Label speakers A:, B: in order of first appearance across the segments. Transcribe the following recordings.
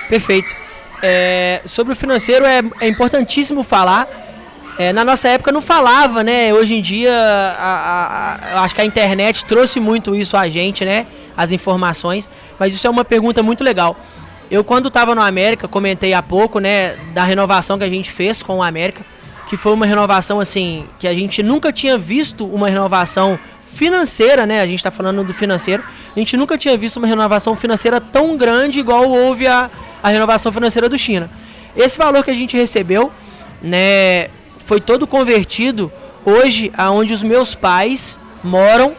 A: Perfeito. Sobre o financeiro é importantíssimo falar. Na nossa época não falava, né? Hoje em dia, eu acho que a internet trouxe muito isso a gente, né? As informações. Mas isso é uma pergunta muito legal. Eu, quando estava no América, comentei há pouco, né? Da renovação que a gente fez com o América. Que foi uma renovação, assim, que a gente nunca tinha visto uma renovação financeira, né? A gente está falando do financeiro. A gente nunca tinha visto uma renovação financeira tão grande igual houve a renovação financeira do China. Esse valor que a gente recebeu, né, foi todo convertido hoje aonde os meus pais moram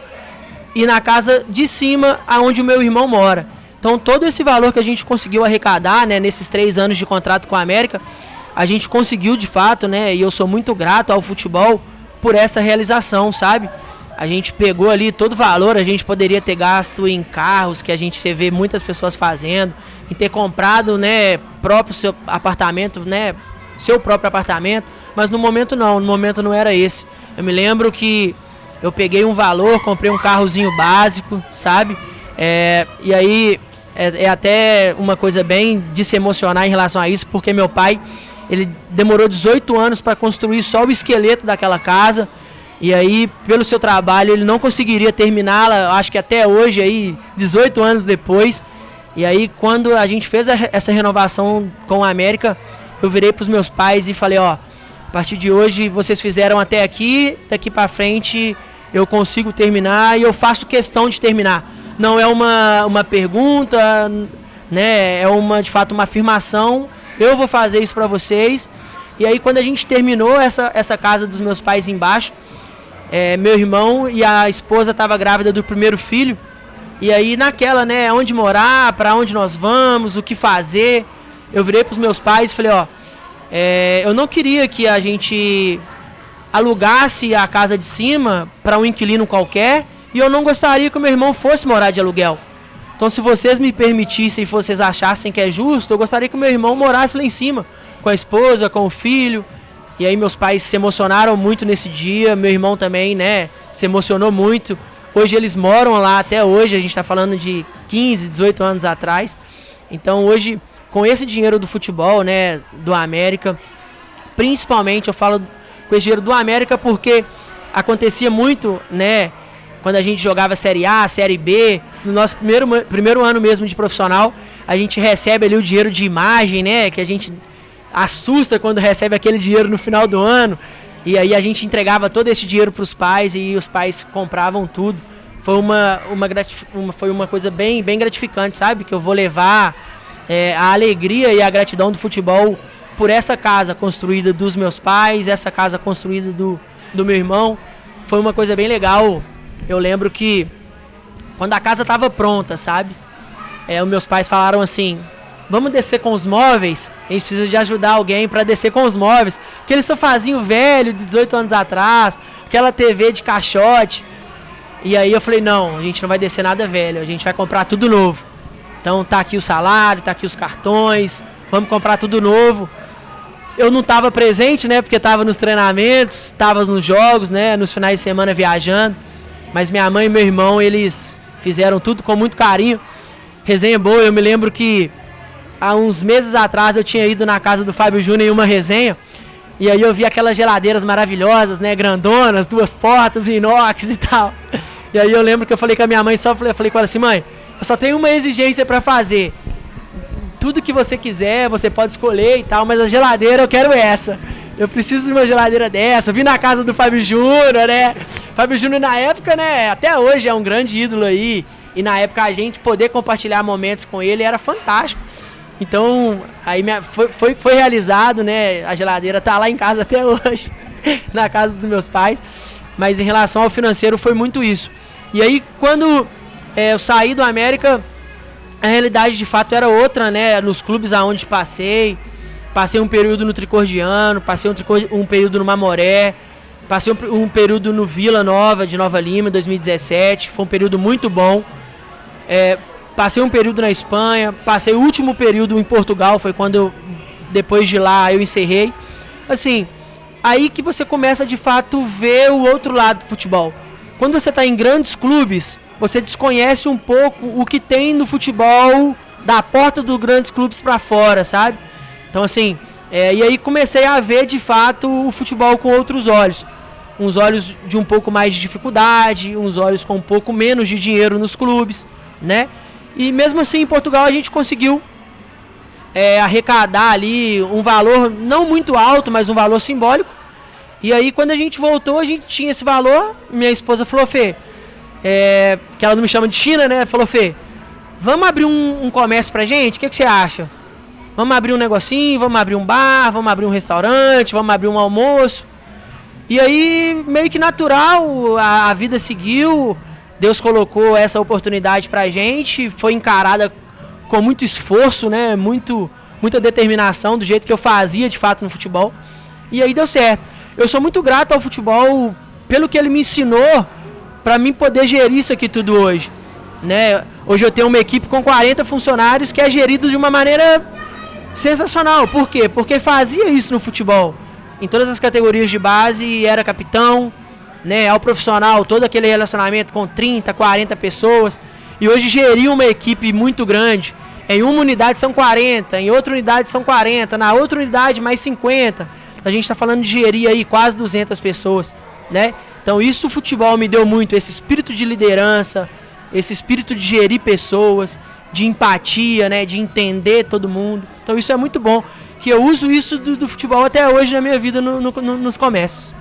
A: e na casa de cima aonde o meu irmão mora. Então todo esse valor que a gente conseguiu arrecadar, né, nesses 3 anos de contrato com a América, a gente conseguiu de fato, né, e eu sou muito grato ao futebol por essa realização, sabe? A gente pegou ali todo o valor, a gente poderia ter gasto em carros, que a gente vê muitas pessoas fazendo, em ter comprado, né, próprio seu apartamento, né, seu próprio apartamento, mas no momento não era esse. Eu me lembro que eu peguei um valor, comprei um carrozinho básico, sabe? E aí é até uma coisa bem de se emocionar em relação a isso, porque meu pai, ele demorou 18 anos para construir só o esqueleto daquela casa. E aí, pelo seu trabalho, ele não conseguiria terminá-la, acho que até hoje, aí, 18 anos depois. E aí, quando a gente fez essa renovação com a América, eu virei para os meus pais e falei, ó, a partir de hoje vocês fizeram até aqui, daqui para frente eu consigo terminar e eu faço questão de terminar. Não é uma pergunta, né, é de fato uma afirmação, eu vou fazer isso para vocês. E aí, quando a gente terminou essa casa dos meus pais embaixo, meu irmão e a esposa estavam grávidas do primeiro filho. E aí naquela, né, onde morar, para onde nós vamos, o que fazer, eu virei para os meus pais e falei, ó, eu não queria que a gente alugasse a casa de cima para um inquilino qualquer e eu não gostaria que o meu irmão fosse morar de aluguel. Então, se vocês me permitissem e vocês achassem que é justo, eu gostaria que o meu irmão morasse lá em cima, com a esposa, com o filho. E aí meus pais se emocionaram muito nesse dia, meu irmão também, né, se emocionou muito. Hoje eles moram lá até hoje, a gente está falando de 15, 18 anos atrás. Então hoje, com esse dinheiro do futebol, né, do América, principalmente eu falo com esse dinheiro do América porque acontecia muito, né, quando a gente jogava Série A, Série B, no nosso primeiro ano mesmo de profissional, a gente recebe ali o dinheiro de imagem, né, que a gente assusta quando recebe aquele dinheiro no final do ano. E aí a gente entregava todo esse dinheiro para os pais e os pais compravam tudo. Foi uma coisa bem gratificante, sabe? Que eu vou levar a alegria e a gratidão do futebol por essa casa construída dos meus pais, essa casa construída do meu irmão. Foi uma coisa bem legal. Eu lembro que quando a casa estava pronta, sabe? Os meus pais falaram assim, vamos descer com os móveis, a gente precisa de ajudar alguém para descer com os móveis, aquele sofazinho velho de 18 anos atrás, aquela TV de caixote. E aí eu falei, não, a gente não vai descer nada velho, a gente vai comprar tudo novo. Então tá aqui o salário, tá aqui os cartões, vamos comprar tudo novo. Eu não estava presente, né, porque estava nos treinamentos, estava nos jogos, né, nos finais de semana viajando, mas minha mãe e meu irmão, eles fizeram tudo com muito carinho. Resenha boa, eu me lembro que há uns meses atrás eu tinha ido na casa do Fábio Júnior em uma resenha, e aí eu vi aquelas geladeiras maravilhosas, né, grandonas, 2 portas, inox e tal. E aí eu lembro que eu falei com a minha mãe, falei com ela assim, mãe, eu só tenho uma exigência para fazer. Tudo que você quiser, você pode escolher e tal, mas a geladeira eu quero essa. Eu preciso de uma geladeira dessa. Vim na casa do Fábio Júnior, né? Fábio Júnior na época, né, até hoje é um grande ídolo aí. E na época a gente poder compartilhar momentos com ele era fantástico. Então, aí foi realizado, né? A geladeira tá lá em casa até hoje, na casa dos meus pais. Mas em relação ao financeiro foi muito isso. E aí, quando eu saí do América, a realidade de fato era outra, né? Nos clubes aonde passei um período no Tricordiano, passei um período no Mamoré, passei um período no Vila Nova de Nova Lima, em 2017. Foi um período muito bom. Passei um período na Espanha, passei o último período em Portugal, foi quando depois de lá eu encerrei. Assim, aí que você começa de fato ver o outro lado do futebol. Quando você está em grandes clubes, você desconhece um pouco o que tem no futebol da porta dos grandes clubes para fora, sabe? Então, assim, e aí comecei a ver, de fato, o futebol com outros olhos. Uns olhos de um pouco mais de dificuldade, uns olhos com um pouco menos de dinheiro nos clubes, né? E mesmo assim, em Portugal, a gente conseguiu arrecadar ali um valor não muito alto, mas um valor simbólico. E aí, quando a gente voltou, a gente tinha esse valor. Minha esposa falou, Fê, que ela não me chama de China, né? Falou, Fê, vamos abrir um comércio pra gente? O que você acha? Vamos abrir um negocinho, vamos abrir um bar, vamos abrir um restaurante, vamos abrir um almoço. E aí, meio que natural, a vida seguiu, Deus colocou essa oportunidade pra gente, foi encarada com muito esforço, né? Muita determinação, do jeito que eu fazia de fato no futebol. E aí deu certo. Eu sou muito grato ao futebol pelo que ele me ensinou para mim poder gerir isso aqui tudo hoje, né? Hoje eu tenho uma equipe com 40 funcionários que é gerido de uma maneira sensacional. Por quê? Porque fazia isso no futebol. Em todas as categorias de base, era capitão, né? Ao profissional, todo aquele relacionamento com 30, 40 pessoas. E hoje gerir uma equipe muito grande. Em uma unidade são 40, em outra unidade são 40, na outra unidade mais 50. A gente está falando de gerir aí quase 200 pessoas, né? Então isso o futebol me deu muito, esse espírito de liderança, esse espírito de gerir pessoas, de empatia, né? De entender todo mundo. Então isso é muito bom, que eu uso isso do futebol até hoje na minha vida nos comércios.